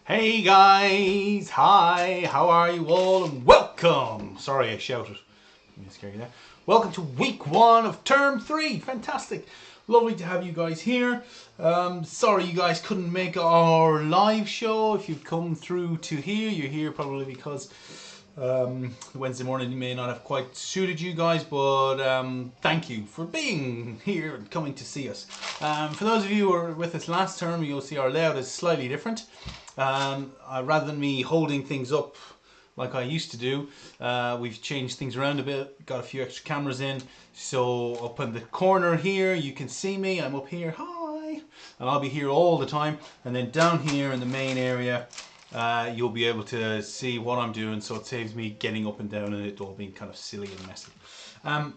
Hey guys, hi, how are you all and welcome. Sorry I shouted, I'm scared you there. Welcome to week 1 of term 3, fantastic. Lovely to have you guys here. Sorry you guys couldn't make our live show. If you've come through to here, you're here probably because Wednesday morning may not have quite suited you guys, but thank you for being here and coming to see us. For those of you who were with us last term, you'll see our layout is slightly different. Rather than me holding things up like I used to do, we've changed things around a bit, got a few extra cameras in. So up in the corner here you can see me, I'm up here, hi, and I'll be here all the time. And then down here in the main area you'll be able to see what I'm doing, so it saves me getting up and down and it all being kind of silly and messy. A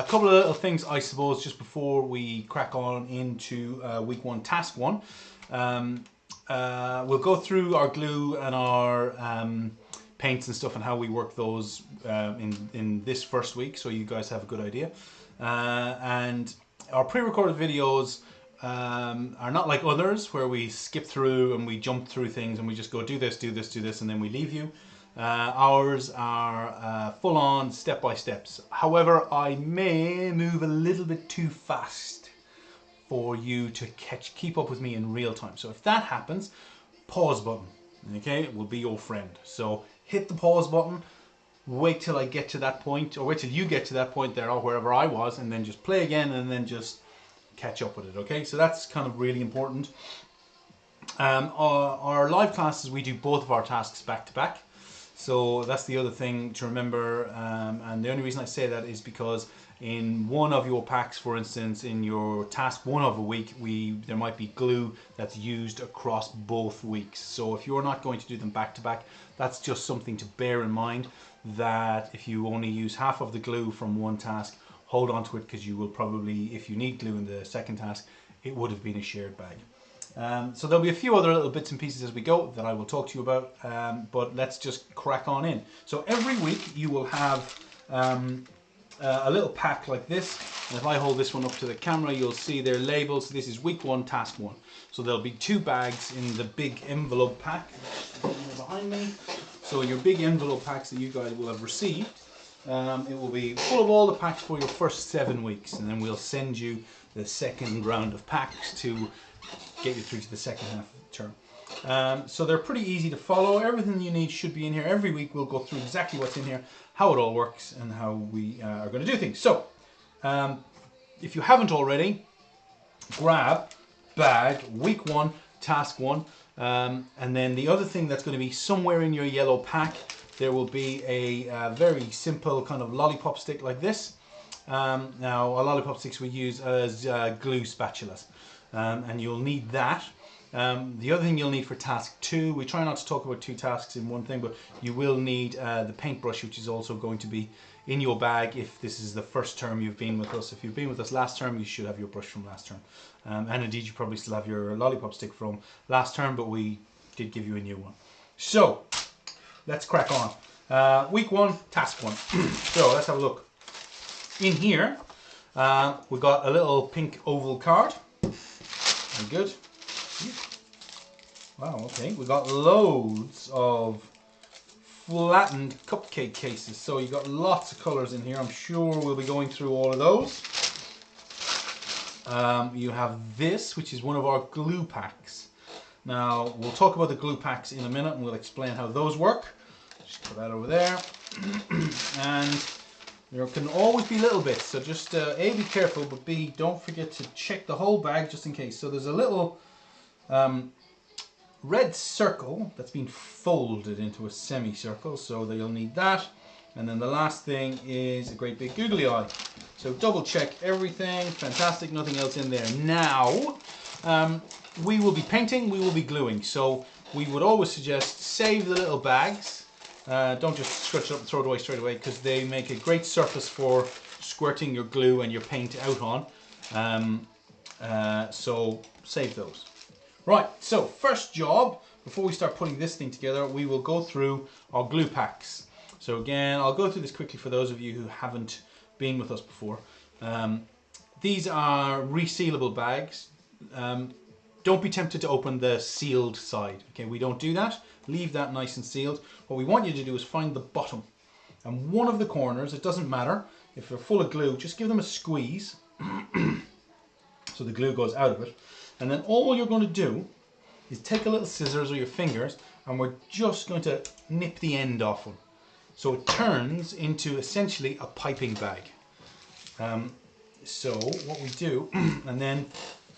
couple of little things I suppose just before we crack on into week 1 task 1. We'll go through our glue and our paints and stuff and how we work those in this first week, so you guys have a good idea. And our pre-recorded videos are not like others where we skip through and we jump through things and we just go do this, do this, do this, and then we leave you. Ours are full-on step-by-steps. However, I may move a little bit too fast for you to keep up with me in real time. So if that happens, pause button, okay, will be your friend. So hit the pause button, wait till I get to that point, or wait till you get to that point there or wherever I was, and then just play again and then just catch up with it, okay? So that's kind of really important. Our live classes, we do both of our tasks back to back. So that's the other thing to remember, and the only reason I say that is because in one of your packs, for instance, in your task 1 of a week, there might be glue that's used across both weeks. So if you're not going to do them back to back, that's just something to bear in mind, that if you only use half of the glue from one task, hold on to it, because you will probably, if you need glue in the second task, it would have been a shared bag. So there'll be a few other little bits and pieces as we go that I will talk to you about, but let's just crack on in. So every week you will have a little pack like this, and if I hold this one up to the camera, you'll see their labels. This is week 1 task 1. So there'll be 2 bags in the big envelope pack behind me. So your big envelope packs that you guys will have received, it will be full of all the packs for your first 7 weeks, and then we'll send you the second round of packs to get you through to the second half of the term. So they're pretty easy to follow. Everything you need should be in here. Every week we'll go through exactly what's in here, how it all works, and how we are going to do things. So if you haven't already, grab bag week 1 task 1, and then the other thing that's going to be somewhere in your yellow pack, there will be a very simple kind of lollipop stick like this. Now our lollipop sticks we use as glue spatulas. And you'll need that. The other thing you'll need for task 2, we try not to talk about 2 tasks in one thing, but you will need the paintbrush, which is also going to be in your bag if this is the first term you've been with us. If you've been with us last term, you should have your brush from last term. And indeed you probably still have your lollipop stick from last term, but we did give you a new one. So let's crack on. Week 1 task 1. So let's have a look. In here we've got a little pink oval card. Very good. Wow, okay. We've got loads of flattened cupcake cases. So you've got lots of colours in here. I'm sure we'll be going through all of those. You have this, which is one of our glue packs. Now, we'll talk about the glue packs in a minute and we'll explain how those work. Just put that over there. And there can always be little bits, so just A, be careful, but B, don't forget to check the whole bag just in case. So there's a little red circle that's been folded into a semicircle, so you'll need that. And then the last thing is a great big googly eye. So double check everything, fantastic, nothing else in there. Now, we will be painting, we will be gluing, so we would always suggest save the little bags. Don't just scratch it up and throw it away straight away, because they make a great surface for squirting your glue and your paint out on. So save those. Right, so first job, before we start putting this thing together, we will go through our glue packs. So again, I'll go through this quickly for those of you who haven't been with us before. These are resealable bags. don't be tempted to open the sealed side. Okay, we don't do that. Leave that nice and sealed. What we want you to do is find the bottom. And one of the corners, it doesn't matter, if they're full of glue, just give them a squeeze so the glue goes out of it. And then all you're going to do is take a little scissors or your fingers, and we're just going to nip the end off them. So it turns into essentially a piping bag. So what we do, and then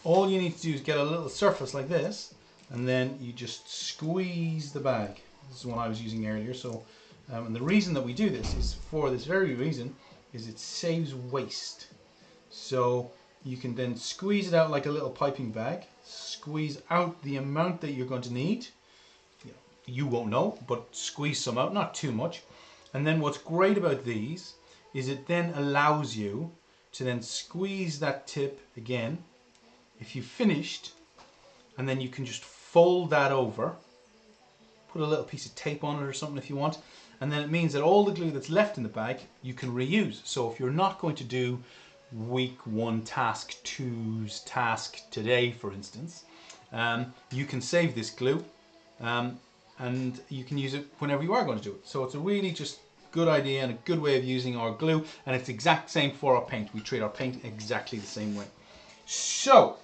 all you need to do is get a little surface like this, and then you just squeeze the bag. This is one I was using earlier. So, and the reason that we do this is for this very reason, is it saves waste. So you can then squeeze it out like a little piping bag, squeeze out the amount that you're going to need. You won't know, but squeeze some out, not too much. And then what's great about these is it then allows you to then squeeze that tip again if you've finished, and then you can just fold that over, put a little piece of tape on it or something if you want, and then it means that all the glue that's left in the bag you can reuse. So if you're not going to do week 1 task 2's task today, for instance, you can save this glue and you can use it whenever you are going to do it. So it's a really just good idea and a good way of using our glue, and it's exact same for our paint. We treat our paint exactly the same way. So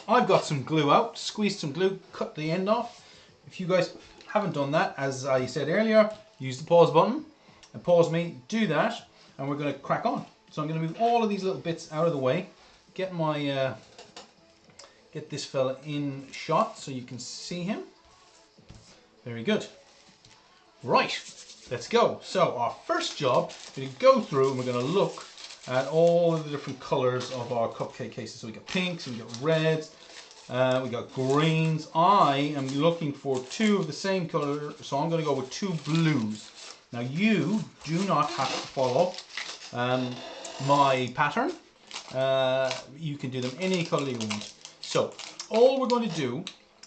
I've got some glue out, squeezed some glue, cut the end off. If you guys haven't done that, as I said earlier, use the pause button and pause me, do that, and we're going to crack on. So I'm going to move all of these little bits out of the way, get my get this fella in shot so you can see him. Very good. Right, let's go. So our first job, we're going to go through and we're going to look at all of the different colours of our cupcake cases. So we got pinks, we got reds, we got greens. I am looking for 2 of the same colour, so I'm going to go with 2 blues. Now you do not have to follow my pattern. You can do them any colour you want. So all we're going to do,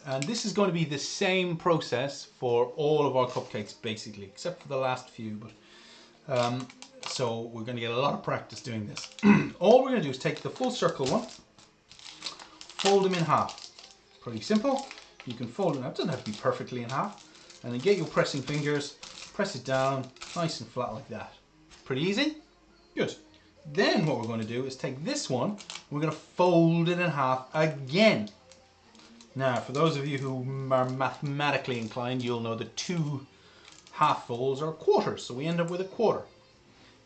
and this is going to be the same process for all of our cupcakes basically, except for the last few, but so we're going to get a lot of practice doing this. All we're going to do is take the full circle one, fold them in half. Pretty simple. You can fold it out, it doesn't have to be perfectly in half, and then get your pressing fingers, press it down nice and flat like that. Pretty easy? Good. Then what we're going to do is take this one, we're going to fold it in half again. Now, for those of you who are mathematically inclined, you'll know that 2 half folds are quarters, so we end up with a quarter.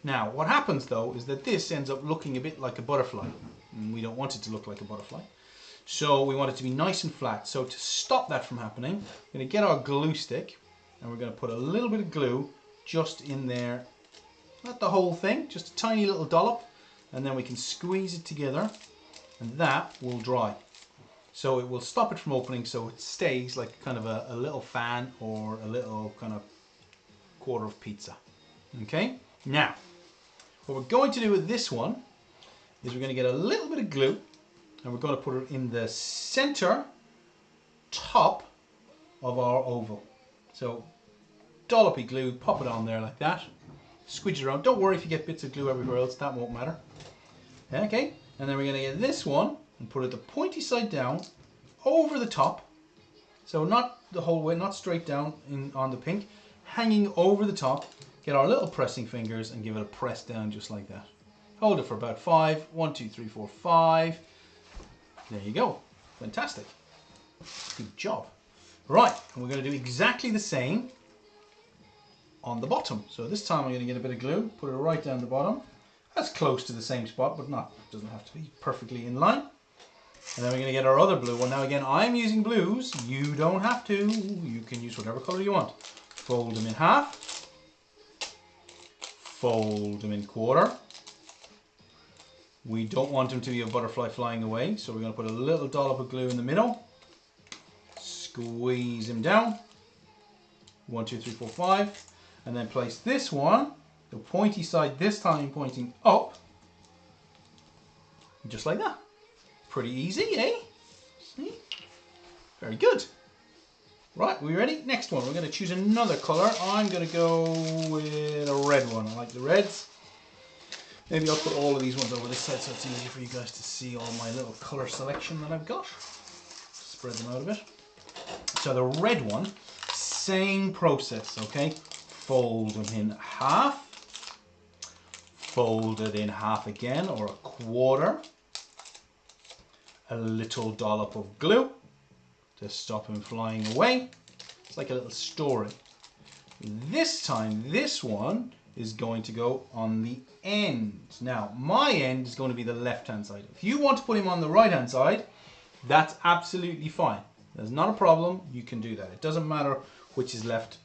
Now, what happens though is that this ends up looking a bit like a butterfly, and we don't want it to look like a butterfly. So we want it to be nice and flat. So to stop that from happening, we're going to get our glue stick, and we're going to put a little bit of glue just in there. Not the whole thing, just a tiny little dollop, and then we can squeeze it together, and that will dry. So it will stop it from opening, so it stays like kind of a little fan or a little kind of quarter of pizza. Okay, now what we're going to do with this one is we're going to get a little bit of glue, and we're going to put it in the center top of our oval. So dollopy glue, pop it on there like that, squidge it around. Don't worry if you get bits of glue everywhere else, that won't matter. Okay, and then we're going to get this one and put it the pointy side down over the top, so not the whole way, not straight down on the pink, hanging over the top. Get our little pressing fingers and give it a press down just like that. Hold it for about 5. 1, 2, 3, 4, 5. There you go. Fantastic. Good job. Right, and we're going to do exactly the same on the bottom. So this time I'm going to get a bit of glue, put it right down the bottom. That's close to the same spot, but not, doesn't have to be perfectly in line. And then we're going to get our other blue one. Now again, I'm using blues. You don't have to. You can use whatever color you want. Fold them in half. Fold them in quarter. We don't want them to be a butterfly flying away, so we're going to put a little dollop of glue in the middle. Squeeze them down. 1, 2, 3, 4, 5. And then place this one, the pointy side this time pointing up. Just like that. Pretty easy, eh? See? Very good. Right, we ready? Next one. We're going to choose another colour. I'm going to go with a red one. I like the reds. Maybe I'll put all of these ones over this side so it's easier for you guys to see all my little colour selection that I've got. spread them out a bit. So the red one, same process, okay? Fold them in half, fold it in half again, or a quarter. A little dollop of glue to stop him flying away. It's like a little story. This time, this one is going to go on the end. Now, my end is going to be the left-hand side. If you want to put him on the right-hand side, that's absolutely fine. There's not a problem. You can do that. It doesn't matter which is left,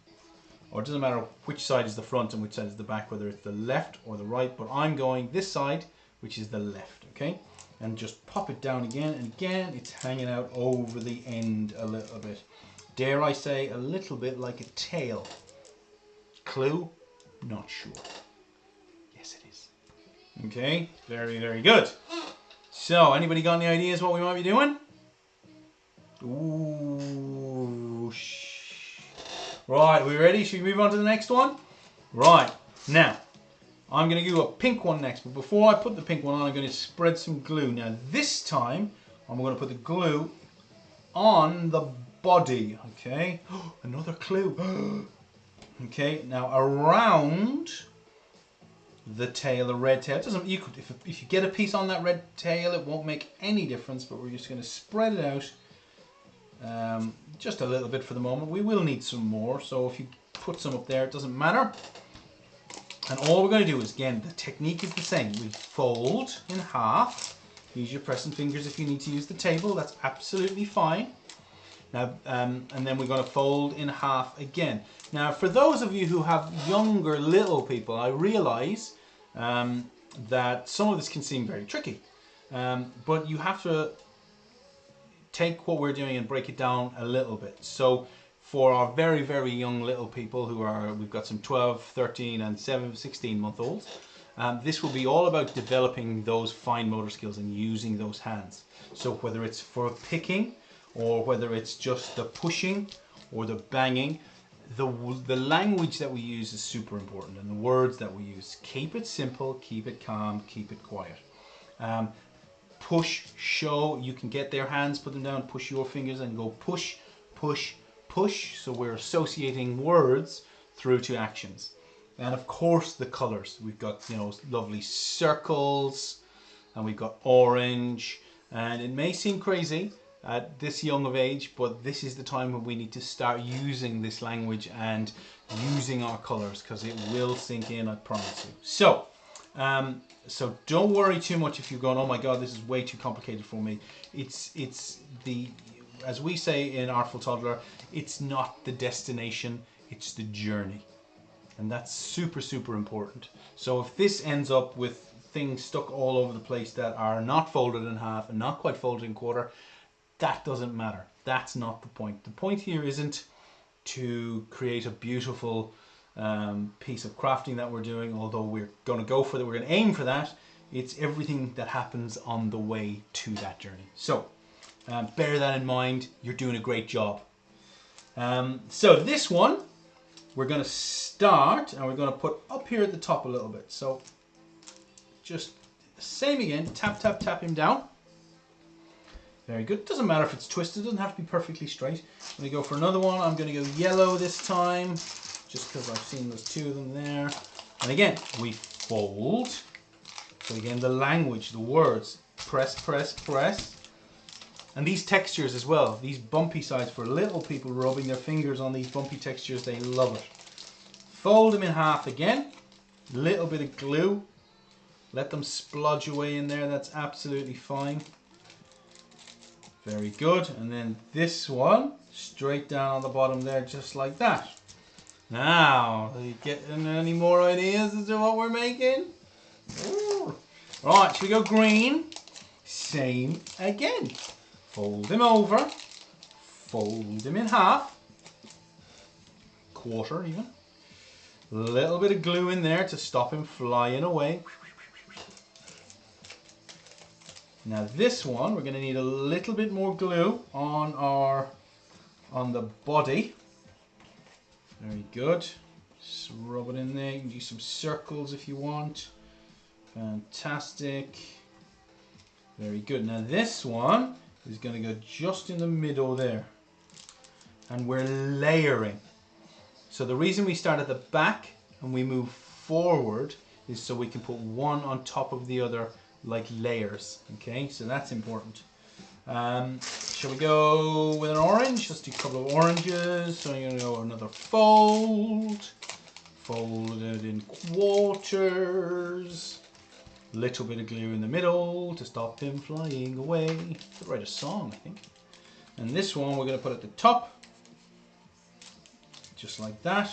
or it doesn't matter which side is the front and which side is the back, whether it's the left or the right, but I'm going this side, which is the left, okay? And just pop it down again, and again, it's hanging out over the end a little bit. Dare I say, a little bit like a tail. Clue? Not sure. Yes, it is. Okay, very, very good. So, anybody got any ideas what we might be doing? Ooh, right, we ready? Should we move on to the next one? Right, now, I'm going to do a pink one next, but before I put the pink one on, I'm going to spread some glue. Now, this time, I'm going to put the glue on the body, okay? Another clue. Okay, now around the tail, the red tail. It doesn't. You could, if you get a piece on that red tail, it won't make any difference. But we're just going to spread it out, just a little bit for the moment. We will need some more, so if you put some up there, it doesn't matter. And all we're going to do is, again, the technique is the same. We fold in half. Use your pressing fingers if you need to use the table. That's absolutely fine. Now, and then we're going to fold in half again. Now, for those of you who have younger little people, I realise that some of this can seem very tricky. But you have to take what we're doing and break it down a little bit. So, for our very, very young little people who are, we've got some 12, 13 and 16-month-olds, this will be all about developing those fine motor skills and using those hands. So whether it's for picking, or whether it's just the pushing or the banging, the language that we use is super important, and the words that we use. Keep it simple, keep it calm, keep it quiet. Push, show, you can get their hands, put them down, push your fingers and go push, push, push. So we're associating words through to actions. And of course the colors. We've got, you know, lovely circles, and we've got orange, and it may seem crazy at this young of age, but this is the time when we need to start using this language and using our colors, because it will sink in, I promise you. So, so don't worry too much if you're going, oh my god, this is way too complicated for me. It's the, as we say in Artful Toddler, it's not the destination, it's the journey. And that's super, super important. So if this ends up with things stuck all over the place that are not folded in half and not quite folded in quarter, that doesn't matter. That's not the point. The point here isn't to create a beautiful piece of crafting that we're doing, although we're going to go for that, we're going to aim for that. It's everything that happens on the way to that journey. So bear that in mind. You're doing a great job. So this one, we're going to start, and we're going to put up here at the top a little bit. So just same again, tap, tap, tap him down. Very good. Doesn't matter if it's twisted, it doesn't have to be perfectly straight. I'm going to go for another one. I'm going to go yellow this time, just because I've seen those two of them there. And again, we fold. So again, the language, the words, press, press, press. And these textures as well, these bumpy sides, for little people rubbing their fingers on these bumpy textures, they love it. Fold them in half again. Little bit of glue. Let them splodge away in there, that's absolutely fine. Very good. And then this one, straight down on the bottom there, just like that. Now, are you getting any more ideas as to what we're making? Ooh. Right, should we go green? Same again. Fold him over, fold him in half, quarter even. A little bit of glue in there to stop him flying away. Now this one, we're going to need a little bit more glue on the body. Very good. Just rub it in there. You can do some circles if you want. Fantastic. Very good. Now this one is going to go just in the middle there. And we're layering. So the reason we start at the back and we move forward is so we can put one on top of the other like layers. Okay, so that's important. Shall we go with an orange? Let's do a couple of oranges. So I'm going to go another fold. Fold it in quarters. Little bit of glue in the middle to stop him flying away. To write a song, I think. And this one we're going to put at the top. Just like that.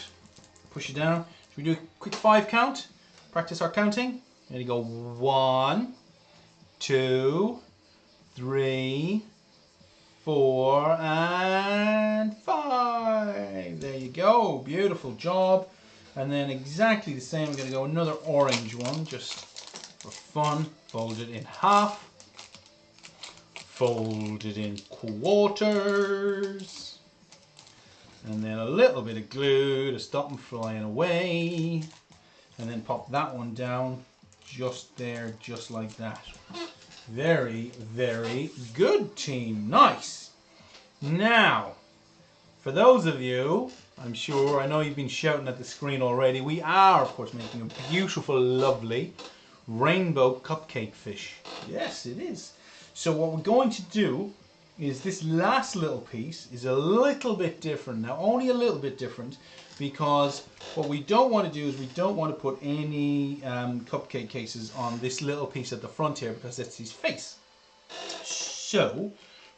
Push it down. Should we do a quick 5 count? Practice our counting. There you go. 1, 2, 3, 4, and 5. There you go. Beautiful job. And then exactly the same, I'm going to go another orange one just for fun. Fold it in half. Fold it in quarters. And then a little bit of glue to stop them flying away. And then pop that one down just there, just like that. Very, very good, team. Nice. Now, for those of you, I'm sure, I know you've been shouting at the screen already, we are, of course, making a beautiful, lovely rainbow cupcake fish. Yes, it is. So what we're going to do is this last little piece is a little bit different. Now, only a little bit different, because what we don't want to do is we don't want to put any cupcake cases on this little piece at the front here, because that's his face. So,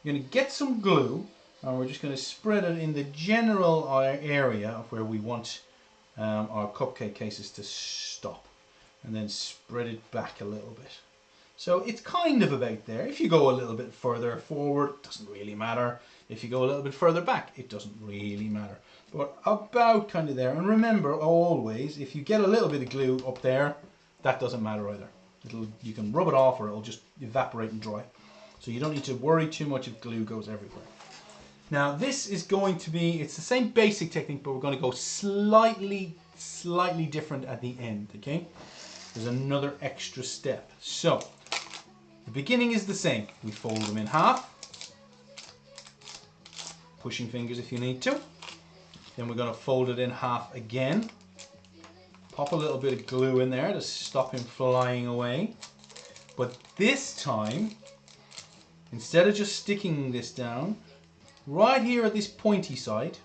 we're going to get some glue, and we're just going to spread it in the general area of where we want our cupcake cases to stop, and then spread it back a little bit. So it's kind of about there. If you go a little bit further forward, it doesn't really matter. If you go a little bit further back, it doesn't really matter. But about kind of there. And remember, always, if you get a little bit of glue up there, that doesn't matter either. You can rub it off or it'll just evaporate and dry. So you don't need to worry too much if glue goes everywhere. Now this is going to be, it's the same basic technique, but we're going to go slightly different at the end, okay? There's another extra step. So, the beginning is the same. We fold them in half. Pushing fingers if you need to. Then we're going to fold it in half again. Pop a little bit of glue in there to stop him flying away. But this time, instead of just sticking this down, right here at this pointy side,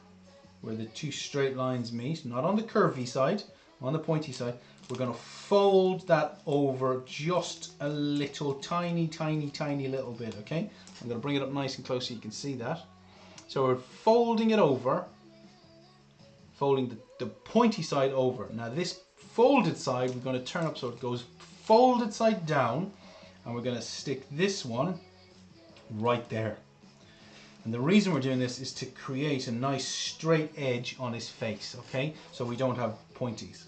where the two straight lines meet, not on the curvy side, on the pointy side, we're going to fold that over just a little tiny little bit, okay? I'm going to bring it up nice and close so you can see that. So we're folding it over, folding the pointy side over. Now this folded side we're going to turn up so it goes folded side down, and we're going to stick this one right there. And the reason we're doing this is to create a nice straight edge on his face, okay? So we don't have pointies.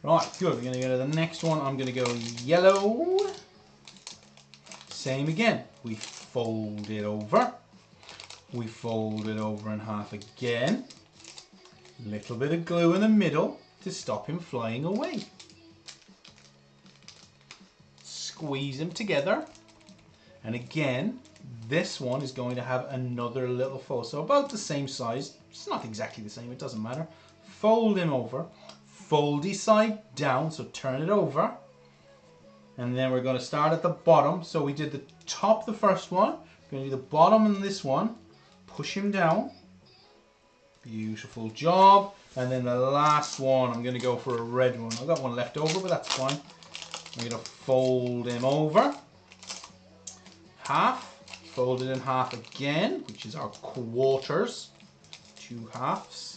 Right, good. We're going to go to the next one. I'm going to go yellow. Same again. We fold it over. We fold it over in half again. Little bit of glue in the middle to stop him flying away. Squeeze them together. And again, this one is going to have another little fold. So about the same size. It's not exactly the same. It doesn't matter. Fold him over. Foldy side down, so turn it over, and then we're going to start at the bottom. So we did the top, the first one, we're going to do the bottom in this one, push him down, beautiful job. And then the last one, I'm going to go for a red one. I've got one left over, but that's fine. I'm going to fold him over, half, fold it in half again, which is our quarters, 2 halves.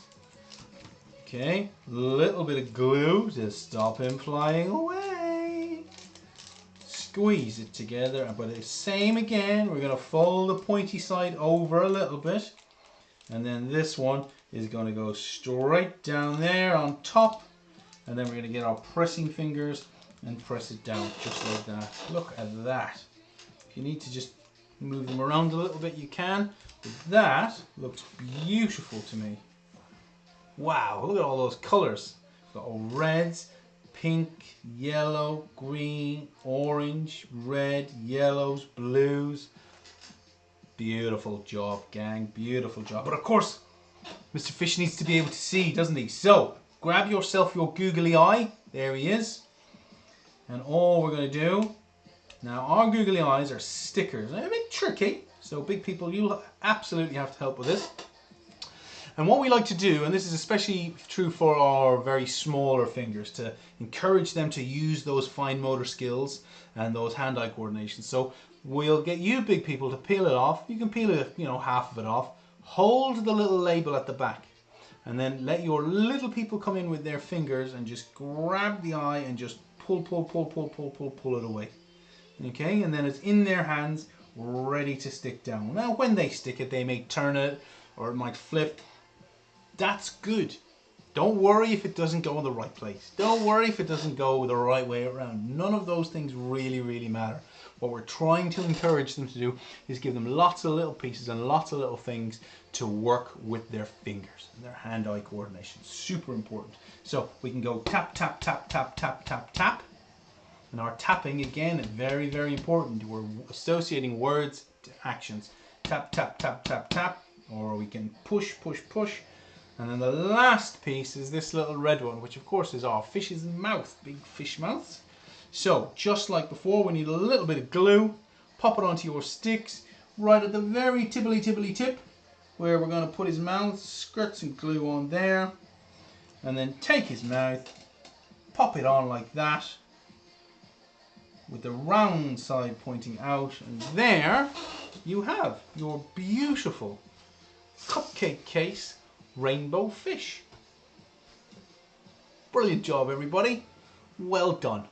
Okay, little bit of glue to stop him flying away. Squeeze it together, but the same again. We're going to fold the pointy side over a little bit. And then this one is going to go straight down there on top. And then we're going to get our pressing fingers and press it down just like that. Look at that. If you need to just move them around a little bit, you can. But that looks beautiful to me. Wow, look at all those colours. We've got all reds, pink, yellow, green, orange, red, yellows, blues. Beautiful job, gang. Beautiful job. But of course, Mr. Fish needs to be able to see, doesn't he? So, grab yourself your googly eye. There he is. And all we're going to do, now our googly eyes are stickers. They're a bit tricky, so big people, you'll absolutely have to help with this. And what we like to do, and this is especially true for our very smaller fingers, to encourage them to use those fine motor skills and those hand-eye coordination. So we'll get you big people to peel it off. You can peel it, half of it off. Hold the little label at the back. And then let your little people come in with their fingers and just grab the eye and just pull it away. Okay, and then it's in their hands, ready to stick down. Now when they stick it, they may turn it or it might flip. That's good. Don't worry if it doesn't go in the right place. Don't worry if it doesn't go the right way around. None of those things really matter. What we're trying to encourage them to do is give them lots of little pieces and lots of little things to work with their fingers and their hand-eye coordination. Super important. So we can go tap, tap, tap, tap, tap, tap, tap. And our tapping, again, very important. We're associating words to actions. Tap, tap, tap, tap, tap. Or we can push, push, push. And then the last piece is this little red one, which of course is our fish's mouth, big fish mouth. So, just like before, we need a little bit of glue. Pop it onto your sticks, right at the very tipply tip, where we're going to put his mouth, squirt some glue on there. And then take his mouth, pop it on like that, with the round side pointing out. And there you have your beautiful cupcake case rainbow fish. Brilliant job, everybody. Well done.